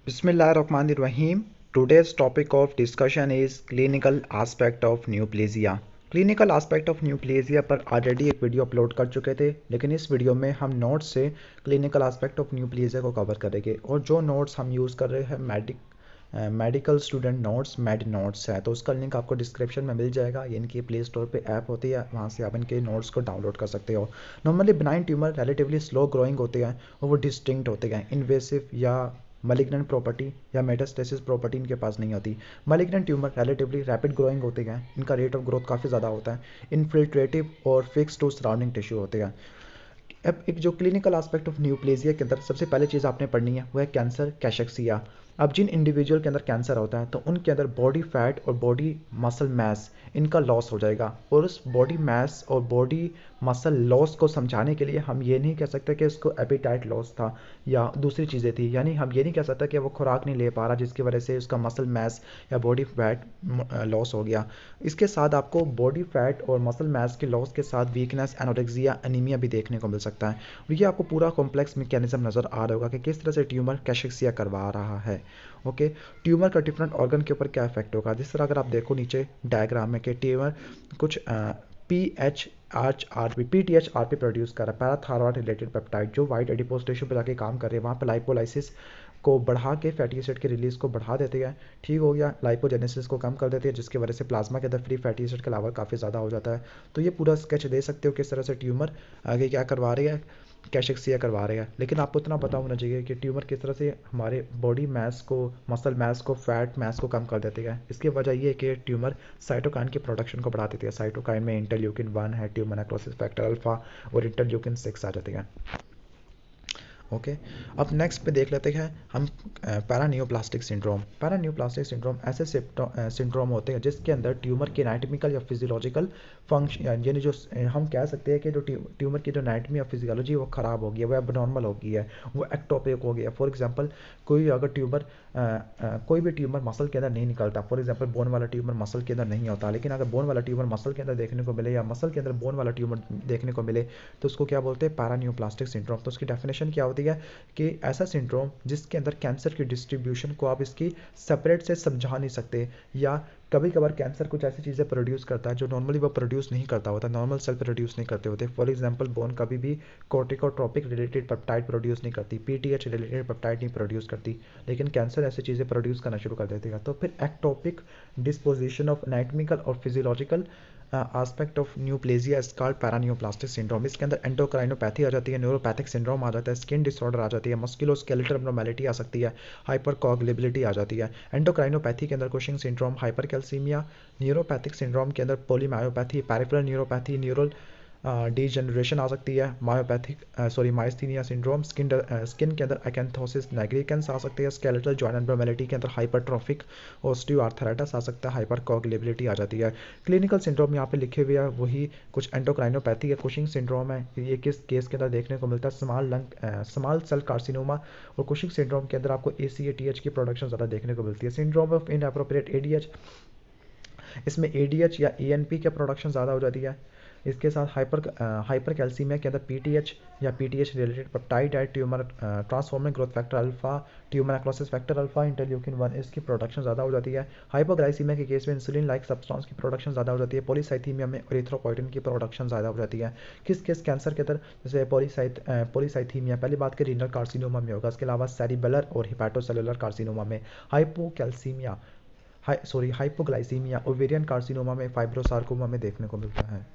Bismillahirrahmanirrahim. Today's topic of discussion is clinical aspect of neoplasia. Clinical aspect of neoplasia पर already एक video upload कर चुके थे, लेकिन इस वीडियो में हम नोट्स से क्लिनिकल एस्पेक्ट ऑफ न्यूप्लेजिया को कवर करेंगे। और जो नोट्स हम यूज़ कर रहे हैं medical student notes, made notes है, तो उसका लिंक आपको डिस्क्रिप्शन में मिल जाएगा। ये इनकी प्ले स्टोर पे ऐप होती है, वहाँ से आप इनके नोट्स को डाउनलोड कर सकते हो। Normally benign tumour relatively slow growing होते हैं और वो डिस्टिंक्ट होते हैं। इन्वेसिव या मलिग्नेंट प्रॉपर्टी या मेटास्टेसिस प्रॉपर्टी इनके पास नहीं होती। Malignant tumour relatively rapid growing होते हैं, इनका रेट ऑफ ग्रोथ काफ़ी ज़्यादा होता है। इनफिल्ट्रेटिव और फिक्स टू सराउंडिंग टिश्यू होते हैं। अब एक जो क्लिनिकल एस्पेक्ट ऑफ न्यूप्लेजिया के अंदर सबसे पहले चीज़ आपने पढ़नी है वो है कैंसर कैशेक्सिया। अब जिन इंडिविजुअल के अंदर कैंसर होता है तो उनके अंदर बॉडी फैट और बॉडी मसल मास इनका लॉस हो जाएगा। और उस बॉडी मास और बॉडी मसल लॉस को समझाने के लिए हम ये नहीं कह सकते कि उसको एपिटाइट लॉस था या दूसरी चीज़ें थी। यानी हम ये नहीं कह सकते कि वो खुराक नहीं ले पा रहा जिसकी वजह से उसका मसल मास या बॉडी फैट लॉस हो गया। इसके साथ आपको बॉडी फैट और मसल मास के लॉस के साथ वीकनेस, एनोरेक्सिया, एनीमिया भी देखने को मिल सकता है। और ये आपको पूरा कॉम्प्लेक्स मैकेनिज्म नज़र आ रहा होगा कि किस तरह से ट्यूमर कैशेक्सिया करवा रहा है। ओके, ट्यूमर का डिफरेंट ऑर्गन के ऊपर क्या इफेक्ट होगा। जिस तरह अगर आप देखो नीचे डायग्राम में कि ट्यूमर कुछ पीटीएच आर पी प्रोड्यूस कर रहा है, पैराथायरॉयड रिलेटेड पेप्टाइड, जो वाइट एडिपोज टिश्यू पर जाके काम कर रहे हैं, वहाँ पर लाइपोलाइसिस को बढ़ा के फैटी एसिड के रिलीज को बढ़ा देते हैं। ठीक हो गया, लाइपोजेनेसिस को कम कर देते हैं, जिसकी वजह से प्लाज्मा के अंदर फ्री फैटी एसिड का लेवल काफ़ी ज़्यादा हो जाता है। तो ये पूरा स्केच दे सकते हो किस तरह से ट्यूमर आगे क्या करवा रही है, कैशेक्सिया करवा रहे हैं। लेकिन आपको इतना पता होना चाहिए कि ट्यूमर किस तरह से हमारे बॉडी मास को, मसल मास को, फैट मास को कम कर देती है। इसकी वजह ये है कि ट्यूमर साइटोकाइन की प्रोडक्शन को बढ़ा देती है। साइटोकाइन में इंटरल्यूकिन 1 है, ट्यूमर नेक्रोसिस फैक्टर अल्फा और इंटरल्यूकिन 6 आ जाती है। ओके, अब नेक्स्ट पे देख लेते हैं हम पैरानियोप्लास्टिक सिंड्रोम। पैरानियोप्लास्टिक सिंड्रोम ऐसे सिंड्रोम होते हैं जिसके अंदर ट्यूमर की एनाटॉमिकल या फिजियोलॉजिकल फंक्शन, यानी जो हम कह सकते हैं कि जो ट्यूमर की जो एनाटॉमी या फिजियोलॉजी वो ख़राब हो गई है, वो एबनॉर्मल हो गई है, वो एक्टोपिक हो गया। फॉर एग्जांपल कोई अगर ट्यूमर कोई भी ट्यूमर मसल के अंदर नहीं निकलता, फॉर एग्जांपल बोन वाला ट्यूमर मसल के अंदर नहीं होता, लेकिन अगर बोन वाला ट्यूमर मसल के अंदर देखने को मिले या मसल के अंदर बोन वाला ट्यूमर देखने को मिले तो उसको क्या बोलते हैं, पैरानियोप्लास्टिक सिंड्रोम। तो उसकी डेफिनेशन क्या होती है कि ऐसा सिंड्रोम जिसके अंदर कैंसर की डिस्ट्रीब्यूशन को आप इसकी सेपरेट से समझा नहीं सकते, या कभी कभार कैंसर कुछ ऐसी चीज़ें प्रोड्यूस करता है जो नॉर्मली वो प्रोड्यूस नहीं करता होता, नॉर्मल सेल प्रोड्यूस नहीं करते होते। फॉर एग्जांपल बोन कभी भी कोर्टिकोट्रोपिक रिलेटेड पेप्टाइड प्रोड्यूस नहीं करती, पीटीएच रिलेटेड पेप्टाइड नहीं प्रोड्यूस करती, लेकिन कैंसर ऐसी चीज़ें प्रोड्यूस करना शुरू कर देती है। तो फिर एक्टोपिक डिस्पोजिशन ऑफ एनाटॉमिकल और physiological aspect of neoplasia is called paraneoplastic syndrome. इसके अंदर एंडोक्राइनोपैथी आ जाती है, न्यूरोपैथिक सिंड्रोम आ जाता है, स्किन डिसऑर्डर आ जाती है, मस्कुलोस्केलेटल एब्नॉर्मेलिटी आ सकती है, हाइपरकोगुलेबिलिटी आ जाती है। एंडोक्राइनोपैथी के अंदर Cushing syndrome, hypercalcaemia, neuropathic syndrome के अंदर पोलीमायोपैथी, पेरिफेरल न्यूरोपैथी, न्यूरल डीजनरेशन आ सकती है, मायोस्थीनिया सिंड्रोम, स्किन के अंदर अकेंथोसिस नाइग्रिकेंस आ सकती है, स्केलेटल जॉइंट एब्नॉर्मेलिटी के अंदर हाइपरट्रॉफिक ऑस्टियोआर्थराइटिस आ सकता है, हाइपरकोगुलेबिलिटी आ जाती है। क्लिनिकल सिंड्रोम यहाँ पे लिखे हुए हैं वही कुछ एंडोक्राइनोपैथी है, कुशिंग सिंड्रोम है, ये किस केस के अंदर देखने को मिलता है, स्मॉल सेल कार्सिनोमा। और कुशिंग सिंड्रोम के अंदर आपको ACATH की प्रोडक्शन ज़्यादा देखने को मिलती है। सिंड्रोम ऑफ इनएप्रोप्रिएट ADH, इसमें ADH या ANP की प्रोडक्शन ज़्यादा हो जाती है। इसके साथ हाइपर कैल्सीमिया के अंदर पीटीएच या पीटीएच रिलेटेड पेप्टाइड है, tumour transforming growth factor alpha, tumour necrosis factor alpha, interleukin 1 इसकी प्रोडक्शन ज़्यादा हो जाती है। हाइपोग्लाइसीमिया के केस में इंसुलिन लाइक सब्सटेंस की प्रोडक्शन ज़्यादा हो जाती है। पॉलीसाइथीमिया में एरिथ्रोपोइटिन की प्रोडक्शन ज़्यादा हो जाती है। किस कैंसर के अंदर, जैसे पॉलीसाइथीमिया पहली बात के रीनल कार्सिनोमा में होगा, इसके अलावा सेरिबेलर और हिपैटोसेलुलर कार्सिनोमा में। हाइपोकैल्सीमिया हाइपोग्लाइसीमिया ओवेरियन कार्सिनोमा में, फाइब्रोसार्कोमा में देखने को मिलता है।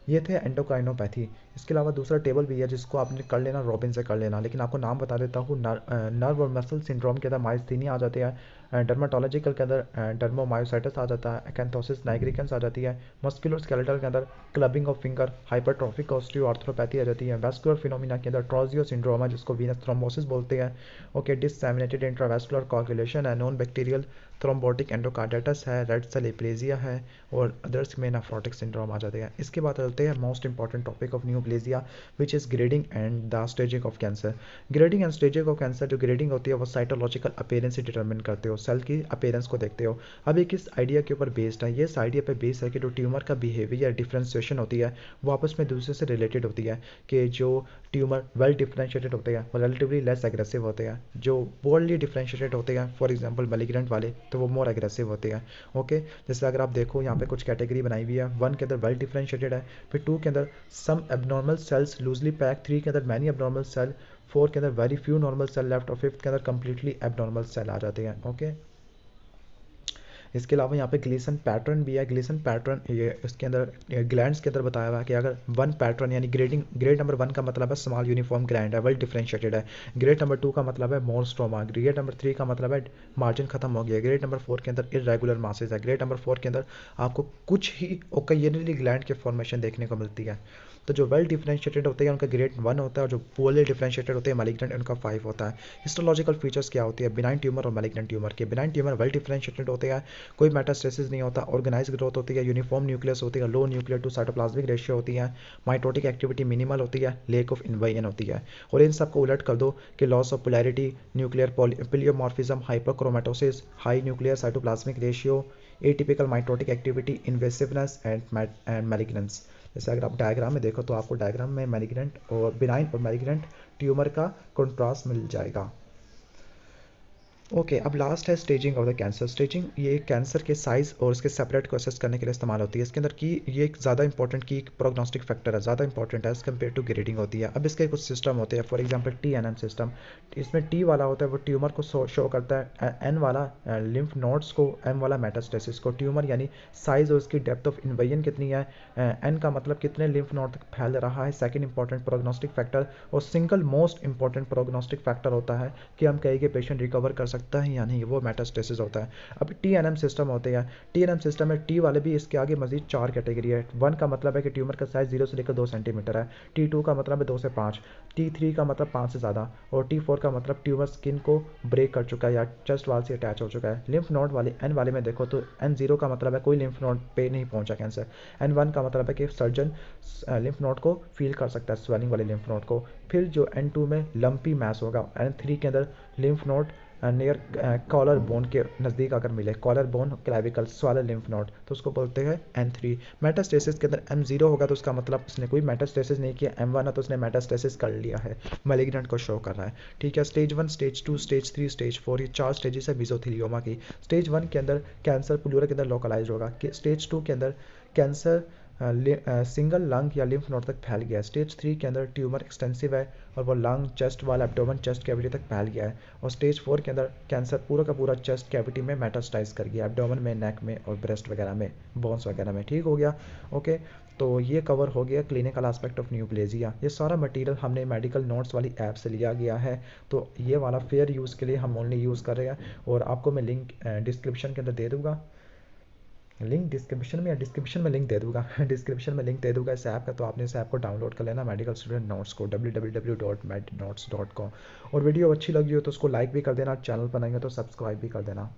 ये थे एंडोक्राइनोपैथी। इसके अलावा दूसरा टेबल भी है जिसको आपने कर लेना, रॉबिन से कर लेना, लेकिन आपको नाम बता देता हूँ। नर्व और मसल सिंड्रोम के अंदर माइस्थीनिया आ जाते हैं, डर्माटोलॉजिकल के अंदर डर्मोमायोसाइटिस आ जाता है, अकेंथोसिस नाइग्रिकेंस आ जाती है, मस्कुलोस्केलेटल के अंदर क्लबिंग ऑफ फिंगर, हाइपरट्रॉफिक ऑस्टियोआर्थ्रोपैथी आ जाती है, वैस्कुलर फिनोमिना के अंदर ट्रोजियो सिंड्रोम है जिसको वीनस थ्रोम्बोसिस बोलते हैं। ओके, डिससेमिनेटेड इंट्रावैस्कुलर कोagulation है, नॉन बैक्टीरियल थ्रोम्बोटिक एंडोकार्डाइटिस है, रेड सेल एप्लेजिया है, और अदर्स में नेफ्रोटिक सिंड्रोम आ जाते हैं। इसके बाद चलते हैं most important topic of new neoplasia which is grading and the staging of cancer. Grading and staging of cancer, जो ग्रेडिंग होती है वो साइटोलॉजिकल अपीयरेंस से डिटरमिन करते हो, सेल की अपीयरेंस को देखते हो। अब ये किस आइडिया के ऊपर बेस्ड है? ये इस आइडिया पे बेस्ड है कि जो ट्यूमर का बिहेवियर डिफ्रेंशिएशन होती है वो आपस में दूसरे से रिलेटेड होती है, कि जो ट्यूमर वेल डिफ्रेंशिएटेड होते हैं वो रिलेटिवली लेस एग्रेसिव होते हैं, जो पोअरली डिफ्रेंशिएटेड होते हैं फॉर एग्जांपल मैलिग्नेंट वाले तो वो मोर एग्रेसिव होते हैं। ओके, जैसे अगर आप देखो यहाँ पे कुछ कैटेगरी बनाई हुई है, 1 के अंदर वेल डिफ्रेंशिएटेड है, फिर 2 के अंदर some abnormal cells loosely pack, 3 के अंदर मैनी एबनॉर्मल सेल, 4 के अंदर very few normal cell left और 5th के अंदर कंप्लीटली एबनॉर्मल सेल आ जाते हैं। ओके, इसके अलावा यहाँ पे ग्लीसन पैटर्न भी है। ग्लीसन पैटर्न ये इसके अंदर ग्लैंड्स के अंदर बताया हुआ है कि अगर 1 पैटर्न यानी ग्रेड नंबर 1 का मतलब है स्मॉल यूनिफॉर्म ग्लैंड है, वेल डिफरेंशिएटेड है। ग्रेड नंबर 2 का मतलब है मोर स्ट्रोमा। ग्रेड नंबर 3 का मतलब है मार्जिन खत्म हो गया। ग्रेड नंबर 4 के अंदर इरेगुलर मासेज है। ग्रेड नंबर 4 के अंदर आपको कुछ ही ओकेजनली ग्लैंड के फॉर्मेशन देखने को मिलती है। तो जो वेल डिफरेंशिएटेड होते हैं उनका ग्रेड 1 होता है, और जो पोअरली डिफरेंशिएटेड होते हैं मैलिग्नेंट उनका 5 होता है। हिस्टोलॉजिकल फीचर्स क्या होती है बिनाइन ट्यूमर और मैलिग्नेंट ट्यूमर के? बिनाइन ट्यूमर वेल डिफरेंशिएटेड होते हैं, कोई मेटास्टेसिस नहीं होता, ऑर्गेनाइज ग्रोथ होती है, यूनिफॉर्म न्यूक्लियस होती है, लो न्यूक्लियर टू साइटोप्लाज्मिक रेशियो होती है, माइटोटिक एक्टिविटी मिनिमल होती है, लेक ऑफ इन्वाइन होती है। और इन सब को उलट कर दो कि loss of polarity, nuclear pleomorphism, hyperchromatosis, high nuclear cytoplasmic ratio, atypical mitotic activity, invasiveness and malignance. जैसे अगर आप डायग्राम में देखो तो आपको डायग्राम में मैलिग्नेंट और बिनाइन और मैलिग्नेंट ट्यूमर का कंट्रास्ट मिल जाएगा। ओके, अब लास्ट है staging of the cancer. Staging ये कैंसर के साइज और उसके सेपरेट को असेस करने के लिए इस्तेमाल होती है। इसके अंदर की ये एक ज़्यादा इंपॉर्टेंट की प्रोग्नोस्टिक फैक्टर है, ज़्यादा इंपॉर्टेंट है एज कम्पेयर टू ग्रेडिंग होती है। अब इसके कुछ सिस्टम होते हैं, फॉर एग्जांपल TNM सिस्टम। इसमें T वाला होता है वो ट्यूमर को शो करता है, N वाला लिम्फ नोड्स को, M वाला मेटास्टेसिस को। ट्यूमर यानी साइज और उसकी डेप्थ ऑफ इन्वेजन कितनी है, N का मतलब कितने लिम्फ नोड तक फैल रहा है, सेकेंड इंपॉर्टेंट प्रोग्नोस्टिक फैक्टर। और single most important prognostic factor होता है कि हम कहेंगे पेशेंट रिकवर कर सकता है या नहीं, वो मेटास्टेसिस होता है। अब TNM सिस्टम होते हैं। TNM सिस्टम में T वाले भी इसके आगे मजीद 4 कैटेगरी है। 1 का मतलब है कि ट्यूमर का साइज 0 से लेकर 2 सेंटीमीटर है। T2 का मतलब है 2 से 5। T3 का मतलब 5 से ज़्यादा। और T4 का मतलब ट्यूमर स्किन को ब्रेक कर चुका है या चेस्ट वाल से अटैच हो चुका है। लिम्फ नोड वाले N वाले में देखो तो N0 का मतलब है कोई लिम्फ नोड पे नहीं पहुंचा कैंसर। N1 का मतलब है कि सर्जन लिम्फ नोड को फील कर सकता है, स्वेलिंग वाले लिम्फ नोड को। फिर जो N2 में लंपी मैस होगा। N3 के अंदर lymph node near collar bone के नज़दीक अगर मिले, कॉलर बोन क्लेविकल स्वालर लिम्फ नोड, तो उसको बोलते हैं N3। मेटास्टेसिस के अंदर M0 होगा तो उसका मतलब उसने कोई मेटास्टेसिस नहीं किया। M1 है तो उसने मेटास्टेसिस कर लिया है, मैलिग्नेंट को शो कर रहा है। ठीक है, स्टेज 1, स्टेज 2, स्टेज 3, स्टेज 4, ये 4 स्टेजेस है मेसोथेलियोमा की। स्टेज 1 के अंदर कैंसर प्लूरा के अंदर लोकलाइज होगा। स्टेज 2 के अंदर कैंसर सिंगल लंग या लिम्फ नोड तक फैल गया है। स्टेज 3 के अंदर ट्यूमर एक्सटेंसिव है और वो लंग, चेस्ट वाल, एब्डोमेन, चेस्ट कैविटी तक फैल गया है। और स्टेज 4 के अंदर कैंसर पूरा का पूरा चेस्ट कैविटी में मेटास्टाइज कर गया, एब्डोमेन में, नेक में और ब्रेस्ट वगैरह में, बोन्स वगैरह में। ठीक हो गया। ओके, तो ये कवर हो गया क्लिनिकल एस्पेक्ट ऑफ न्यूप्लेजिया। ये सारा मटेरियल हमने मेडिकल नोट्स वाली ऐप से लिया गया है, तो ये वाला फेयर यूज़ के लिए हम ओनली यूज़ कर रहे हैं। और आपको मैं लिंक डिस्क्रिप्शन के अंदर दे दूँगा, लिंक डिस्क्रिप्शन में लिंक दे दूंगा डिस्क्रिप्शन में लिंक दे दूंगा इस ऐप का, तो आपने इस ऐप को डाउनलोड कर लेना, मेडिकल स्टूडेंट नोट्स को, www.mednotes.com। और वीडियो अच्छी लगी हो तो उसको लाइक भी कर देना, चैनल पर आएंगे तो सब्सक्राइब भी कर देना।